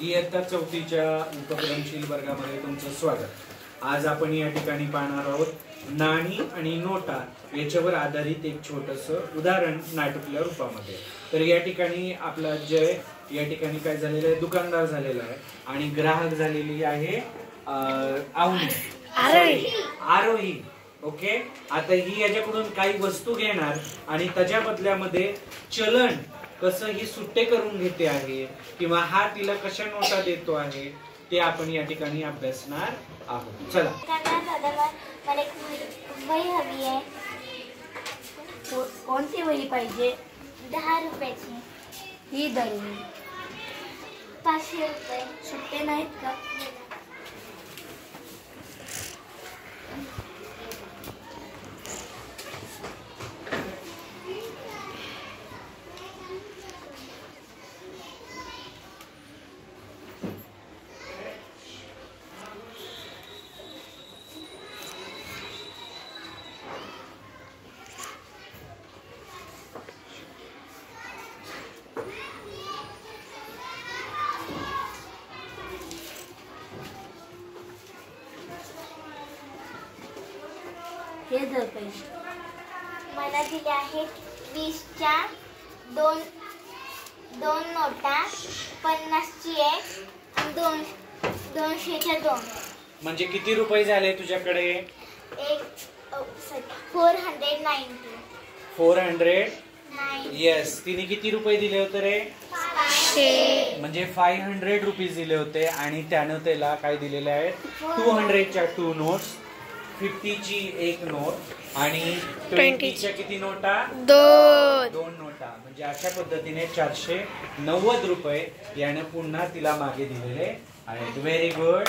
इयत्ता 4च्या उपक्रमशील वर्गामध्ये तुमचं स्वागत। आज आपण या ठिकाणी पाहणार आहोत नाणी आणि नोटा याच्यावर आधारित एक छोटंसं उदाहरण नाटकीय रूपामध्ये। तर या ठिकाणी आपला जय या ठिकाणी काय झालेलं आहे, दुकानदार झालेला आहे आणि ग्राहक झालेली आहे आरोही। ओके, आता ही याच्याकडून काही वस्तू घेणार आणि त्याच्या बदल्यामध्ये चलन कसं ही सुट्टे करून घेते आहे किंवा हा तिला कशा नोटा देतो आहे ते आपण या ठिकाणी अभ्यासणार आहोत। चला, मला एक वही हवी आहे। कोणती वही पाहिजे? 10 रुपयाची। ही धरून 500 रुपये सुट्टे नाहीत का? हे धर पैसे। मला दिले आहेत 20च्या दोन नोटा, 50ची एक आणि 200च्या 2। म्हणजे किती रुपये झाले तुझ्याकडे? 490। 400। येस, तिने किती रुपये दिले होते रे? 500। म्हणजे 500 रुपीज दिले होते आणि त्यानं त्याला काय दिलेले आहेत? 200च्या 2 नोट्स, 50ची एक नोट आणि 20च्या किती नोटा? 2 नोटा। म्हणजे अशा पद्धतीने 490 रुपये याने पुन्हा तिला मागे दिलेले आहेत। Very good.